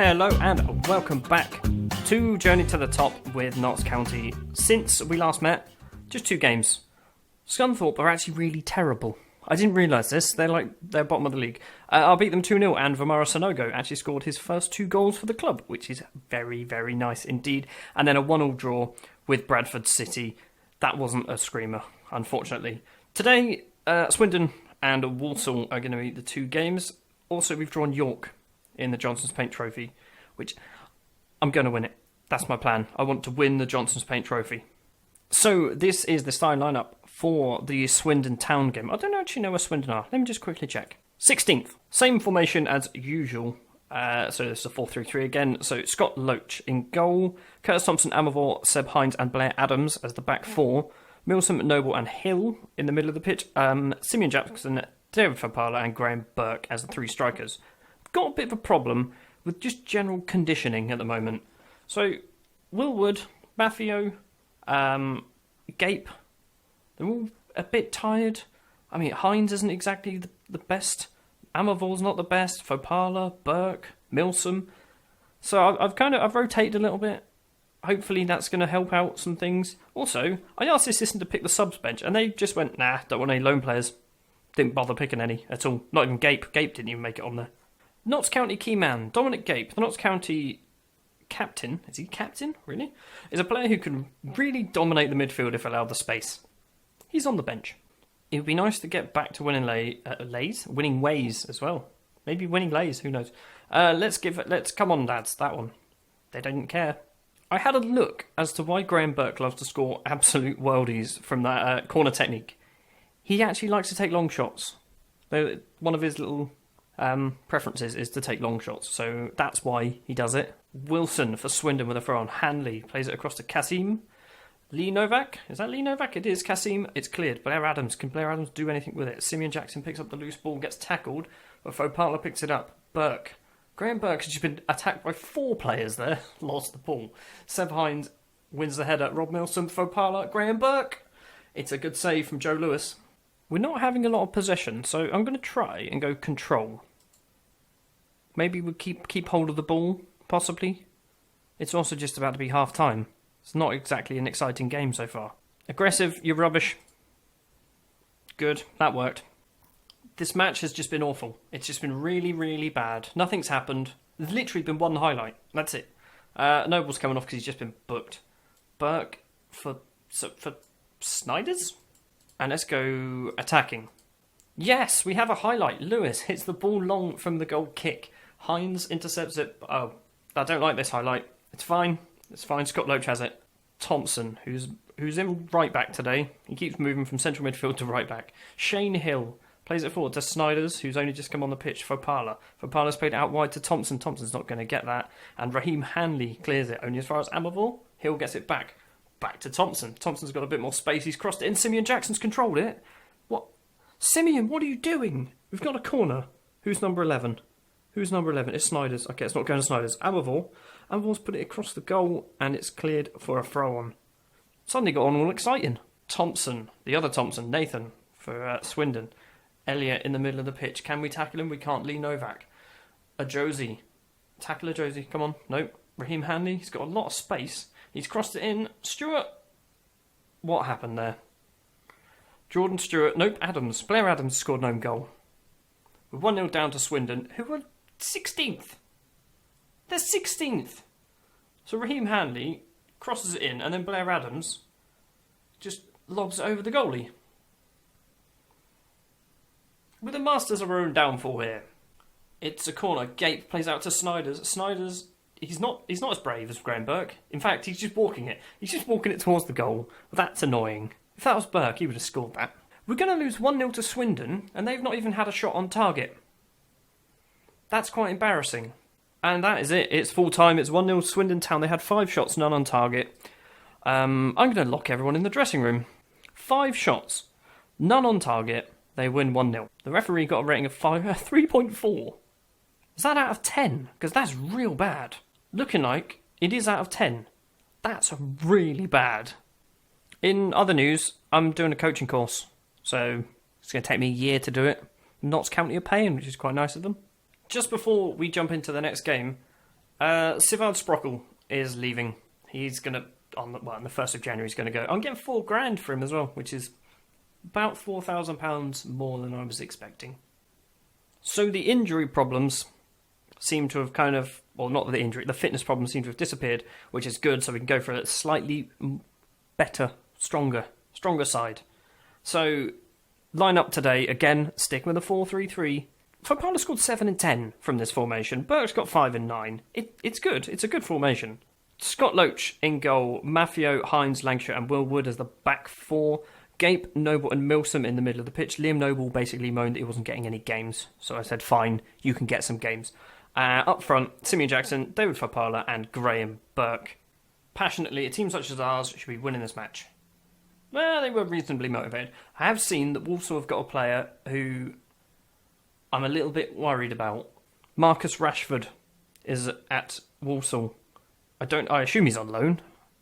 Hello and welcome back to Journey to the Top with Notts County. Since we last met, just 2 games. Scunthorpe are actually really terrible. I didn't realise this, they're bottom of the league. I beat them 2-0 and Vamara Sonogo actually scored his first 2 goals for the club, which is very, very nice indeed. And then a 1-1 draw with Bradford City. That wasn't a screamer, unfortunately. Today, Swindon and Walsall are going to be the 2 games. Also, we've drawn York in the Johnson's Paint Trophy, which I'm going to win it. That's my plan. I want to win the Johnson's Paint Trophy. So this is the starting lineup for the Swindon Town game. I don't actually know where Swindon are. Let me just quickly check. 16th. Same formation as usual. So this is a 4-3-3 again. So Scott Loach in goal. Curtis Thompson, Amervor, Seb Hines and Blair Adams as the back 4. Milsom, Noble and Hill in the middle of the pitch. Simeon Jackson, David Fapala and Graham Burke as the 3 strikers. Got a bit of a problem with just general conditioning at the moment. So Will Wood, Maffio, Gape, they're all a bit tired. I mean, Hines isn't exactly the best. Amervor's not the best. Fopala, Burke, Milsom. So I've rotated a little bit. Hopefully that's going to help out some things. Also, I asked the assistant to pick the subs bench, and they just went, nah, don't want any loan players. Didn't bother picking any at all. Not even Gape. Gape didn't even make it on there. Notts County key man, Dominic Gape, the Notts County captain, is he captain, really? Is a player who can really dominate the midfield if allowed the space. He's on the bench. It would be nice to get back to winning winning ways as well. Maybe winning lays, who knows. Come on lads, that one. They don't care. I had a look as to why Graham Burke loves to score absolute worldies from that corner technique. He actually likes to take long shots. One of his little preferences is to take long shots, so that's why he does it. Wilson for Swindon with a throw on. Hanley plays it across to Kasim. Lee Novak, is that Lee Novak? It is. Kasim, it's cleared. Blair Adams, can Blair Adams do anything with it? Simeon Jackson picks up the loose ball, gets tackled, but Fopala picks it up. Burke, Graham Burke has just been attacked by 4 players there, lost the ball. Seb Hines wins the header. Rob Milsom, Fopala, Graham Burke. It's a good save from Joe Lewis. We're not having a lot of possession, so I'm going to try and go control. Maybe we'll keep hold of the ball, possibly. It's also just about to be half-time. It's not exactly an exciting game so far. Aggressive, you're rubbish. Good, that worked. This match has just been awful. It's just been really, really bad. Nothing's happened. There's literally been one highlight. That's it. Noble's coming off because he's just been booked. Burke for Snyders? And let's go attacking. Yes, we have a highlight. Lewis hits the ball long from the goal kick. Hines intercepts it. Oh, I don't like this highlight. It's fine. It's fine. Scott Loach has it. Thompson, who's in right back today. He keeps moving from central midfield to right back. Shane Hill plays it forward to Snyders, who's only just come on the pitch. Fopala. Fopala's played out wide to Thompson. Thompson's not going to get that. And Raheem Hanley clears it only as far as Amervor. Hill gets it back. Back to Thompson. Thompson's got a bit more space. He's crossed it in. Simeon Jackson's controlled it. What? Simeon, what are you doing? We've got a corner. Who's number 11? Who's number 11? It's Snyders. Okay, it's not going to Snyders. Amervor's put it across the goal and it's cleared for a throw-on. Suddenly got on all exciting. Thompson, the other Thompson, Nathan for Swindon. Elliot in the middle of the pitch. Can we tackle him? We can't. Lee Novak. Josie. Tackle Josie. Come on. Nope. Raheem Hanley. He's got a lot of space. He's crossed it in. Stewart. What happened there? Jordan Stewart. Nope. Adams. Blair Adams scored an own goal. We're 1-0 down to Swindon, who were 16th. They're 16th. So Raheem Hanley crosses it in, and then Blair Adams just lobs it over the goalie. We're the masters of our own downfall here. It's a corner. Gape plays out to Snyders. Snyders, he's not as brave as Graham Burke. In fact, he's just walking it. He's just walking it towards the goal. That's annoying. If that was Burke, he would have scored that. We're going to lose 1-0 to Swindon, and they've not even had a shot on target. That's quite embarrassing. And that is it. It's full time. It's 1-0 Swindon Town. They had 5 shots, none on target. I'm going to lock everyone in the dressing room. 5 shots, none on target. They win 1-0. The referee got a rating of 3.4. Is that out of 10? Because that's real bad. Looking like it is out of 10. That's really bad. In other news, I'm doing a coaching course. So it's going to take me a year to do it. Notts County are paying, which is quite nice of them. Just before we jump into the next game, Sivard Sprockle is leaving. He's going to, on the 1st of January, he's going to go. I'm getting $4,000 for him as well, which is about £4,000 more than I was expecting. So the injury problems seem to have not the injury, the fitness problems seem to have disappeared, which is good, so we can go for a slightly better, stronger side. So, line up today, again, sticking with a 4-3-3. Fopala scored 7 and 10 from this formation. Burke's got 5 and 9. It's good. It's a good formation. Scott Loach in goal. Maffeo, Hines, Lancashire and Will Wood as the back four. Gape, Noble and Milsom in the middle of the pitch. Liam Noble basically moaned that he wasn't getting any games. So I said, fine, you can get some games. Up front, Simeon Jackson, David Fopala and Graham Burke. Passionately, a team such as ours should be winning this match. Well, they were reasonably motivated. I have seen that Walsall have got a player who I'm a little bit worried about. Marcus Rashford is at Walsall. I assume he's on loan.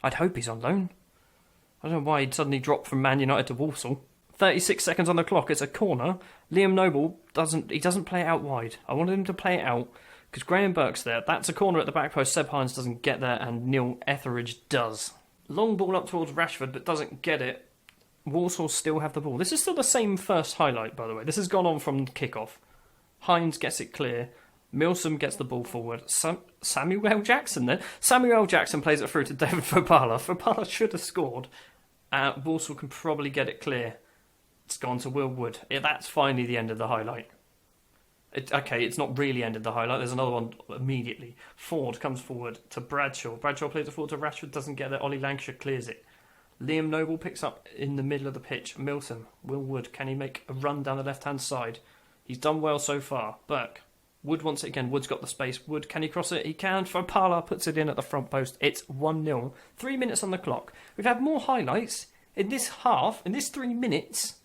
I'd hope he's on loan. I don't know why he'd suddenly dropped from Man United to Walsall. 36 seconds on the clock, it's a corner. Liam Noble doesn't play it out wide. I wanted him to play it out because Graham Burke's there. That's a corner at the back post. Seb Hines doesn't get there and Neil Etheridge does. Long ball up towards Rashford but doesn't get it. Walsall still have the ball. This is still the same first highlight, by the way. This has gone on from kick-off. Hines gets it clear. Milsom gets the ball forward. Samuel Jackson then. Samuel Jackson plays it through to David Fopala. Fopala should have scored. Walsall can probably get it clear. It's gone to Will Wood. That's finally the end of the highlight. It's not really end of the highlight. There's another one immediately. Ford comes forward to Bradshaw. Bradshaw plays it forward to Rashford. Doesn't get there. Ollie Lancashire clears it. Liam Noble picks up in the middle of the pitch. Milsom. Will Wood. Can he make a run down the left-hand side? He's done well so far. Burke. Wood wants it again. Wood's got the space. Wood, can he cross it? He can. Fopala puts it in at the front post. It's 1-0. 3 minutes on the clock. We've had more highlights in this 3 minutes,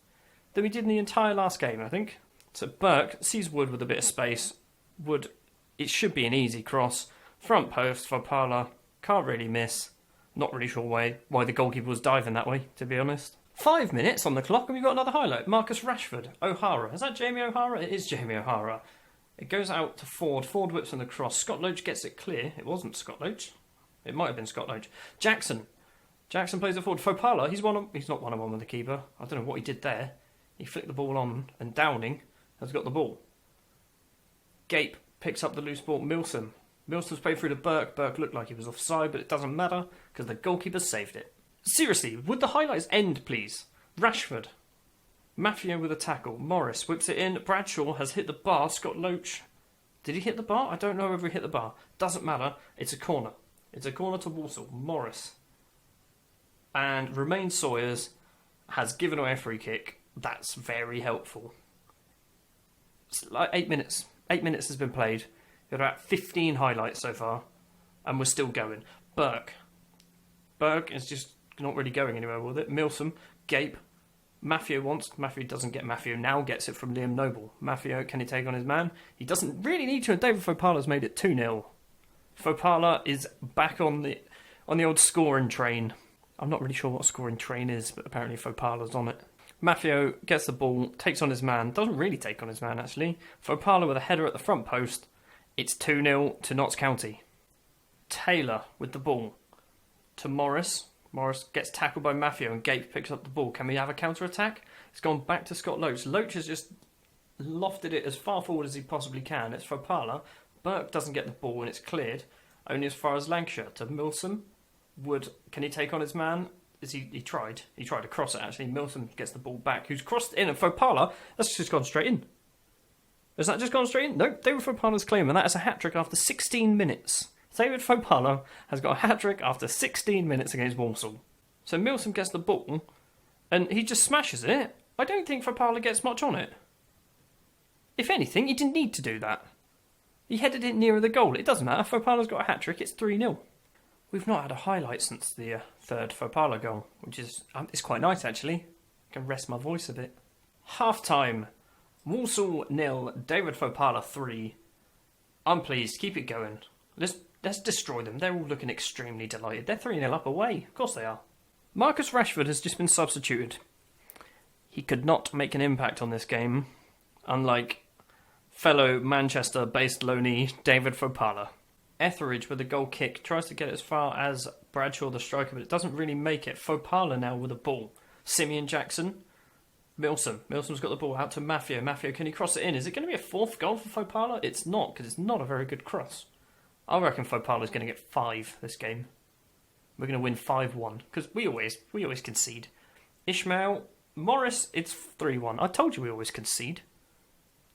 than we did in the entire last game, I think. So Burke sees Wood with a bit of space. Wood, it should be an easy cross. Front post, Fopala. Can't really miss. Not really sure why the goalkeeper was diving that way, to be honest. 5 minutes on the clock and we've got another highlight. Marcus Rashford. O'Hara. Is that Jamie O'Hara? It is Jamie O'Hara. It goes out to Ford. Ford whips on the cross. Scott Loach gets it clear. It wasn't Scott Loach. It might have been Scott Loach. Jackson plays it forward. Fopala, he's not one-on-one with the keeper. I don't know what he did there. He flicked the ball on and Downing has got the ball. Gape picks up the loose ball. Milsom's played through to Burke. Burke looked like he was offside, but it doesn't matter because the goalkeeper saved it. Seriously, would the highlights end, please? Rashford. Maffeo with a tackle. Morris whips it in. Bradshaw has hit the bar. Scott Loach. Did he hit the bar? I don't know if he hit the bar. Doesn't matter. It's a corner. It's a corner to Walsall. Morris. And Romain Sawyers has given away a free kick. That's very helpful. It's like 8 minutes. 8 minutes has been played. We've got about 15 highlights so far. And we're still going. Burke is just not really going anywhere with it. Milsom. Gape. Maffeo doesn't get Maffeo, now gets it from Liam Noble. Maffeo, can he take on his man? He doesn't really need to, and David Fopala's made it 2-0. Fopala is back on the old scoring train. I'm not really sure what a scoring train is, but apparently Fopala's on it. Maffeo gets the ball, takes on his man. Doesn't really take on his man, actually. Fopala with a header at the front post. It's 2-0 to Notts County. Taylor with the ball to Morris. Morris gets tackled by Maffeo and Gape picks up the ball. Can we have a counter-attack? It's gone back to Scott Loach. Loach has just lofted it as far forward as he possibly can. It's Fopala. Burke doesn't get the ball and it's cleared. Only as far as Lancashire to Milsom. Wood, can he take on his man? He tried. He tried to cross it, actually. Milsom gets the ball back. Who's crossed it in? And Fopala, that's just gone straight in. Has that just gone straight in? No, David Fopala's claim, and that is a hat-trick after 16 minutes. David Fopala has got a hat-trick after 16 minutes against Walsall. So Milsom gets the ball, and he just smashes it. I don't think Fopala gets much on it. If anything, he didn't need to do that. He headed it nearer the goal. It doesn't matter. Fopala's got a hat-trick. It's 3-0. We've not had a highlight since the third Fopala goal, which is it's quite nice, actually. I can rest my voice a bit. Half-time. Walsall 0, David Fopala 3. I'm pleased. Keep it going. Let's destroy them. They're all looking extremely delighted. They're 3-0 up away. Of course they are. Marcus Rashford has just been substituted. He could not make an impact on this game, unlike fellow Manchester-based loanee David Fopala. Etheridge with a goal kick. Tries to get it as far as Bradshaw, the striker, but it doesn't really make it. Fopala now with a ball. Simeon Jackson. Milsom. Milsom's got the ball out to Maffio. Maffio, can he cross it in? Is it going to be a fourth goal for Fopala? It's not, because it's not a very good cross. I reckon Fopala's going to get 5 this game. We're going to win 5-1, because we always concede. Ishmael. Morris, it's 3-1. I told you we always concede.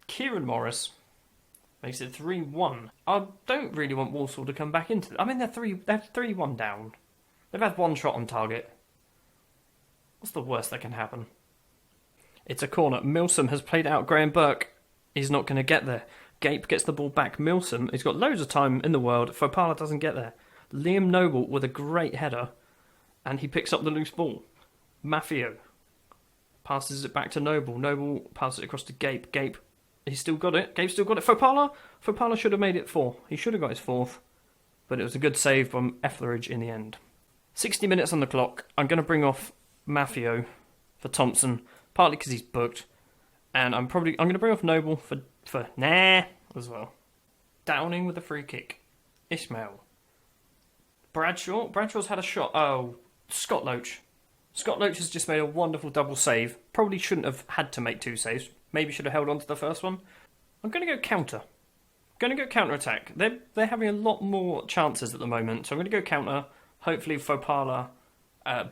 Kieran Morris makes it 3-1. I don't really want Walsall to come back into it. I mean, they're 3-1 down. They've had 1 shot on target. What's the worst that can happen? It's a corner. Milsom has played out Graham Burke. He's not going to get there. Gape gets the ball back. Milsom, he's got loads of time in the world. Fopala doesn't get there. Liam Noble with a great header. And he picks up the loose ball. Maffio passes it back to Noble. Noble passes it across to Gape. Gape, he's still got it. Gape's still got it. Fopala should have made it 4. He should have got his 4th. But it was a good save from Etheridge in the end. 60 minutes on the clock. I'm going to bring off Maffio for Thompson. Partly because he's booked. And I'm going to bring off Noble for nah as well. Downing with a free kick. Ishmael. Bradshaw's had a shot. Oh, Scott Loach. Scott Loach has just made a wonderful double save. Probably shouldn't have had to make 2 saves. Maybe should have held on to the first one. I'm going to go counter. Going to go counter-attack. They're having a lot more chances at the moment. So I'm going to go counter. Hopefully Fopala,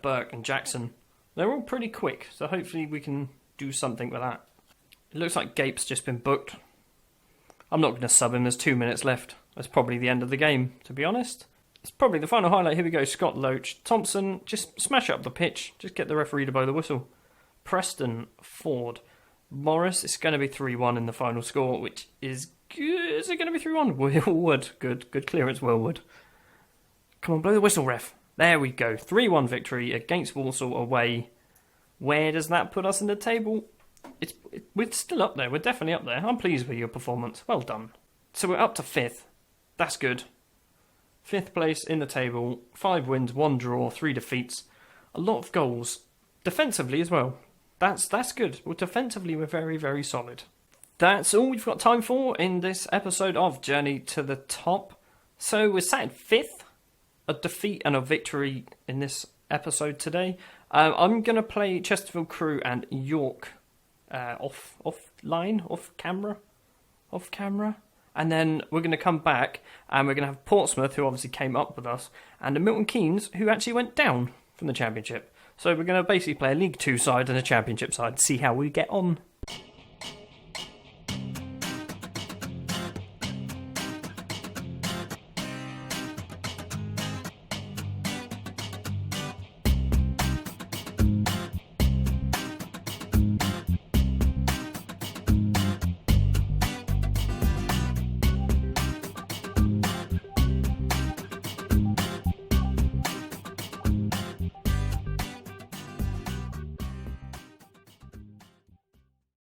Burke and Jackson. They're all pretty quick. So hopefully we can do something with that. It looks like Gape's just been booked. I'm not going to sub him. There's 2 minutes left. That's probably the end of the game, to be honest. It's probably the final highlight. Here we go. Scott Loach. Thompson, just smash up the pitch. Just get the referee to blow the whistle. Preston, Ford. Morris, it's going to be 3-1 in the final score, which is good. Is it going to be 3-1? Willwood. Good clearance, Willwood. Come on, blow the whistle, ref. There we go. 3-1 victory against Walsall away. Where does that put us in the table? We're still up there. We're definitely up there. I'm pleased with your performance. Well done. So we're up to 5th. That's good. 5th place in the table, 5 wins, 1 draw, 3 defeats, a lot of goals. Defensively as well. That's good. Well, defensively we're very, very solid. That's all we've got time for in this episode of Journey to the Top. So we're sat in 5th, a defeat and a victory in this episode today. I'm going to play Chesterfield Crew and York off camera. And then we're going to come back and we're going to have Portsmouth, who obviously came up with us, and the Milton Keynes, who actually went down from the Championship. So we're going to basically play a League 2 side and a Championship side, see how we get on.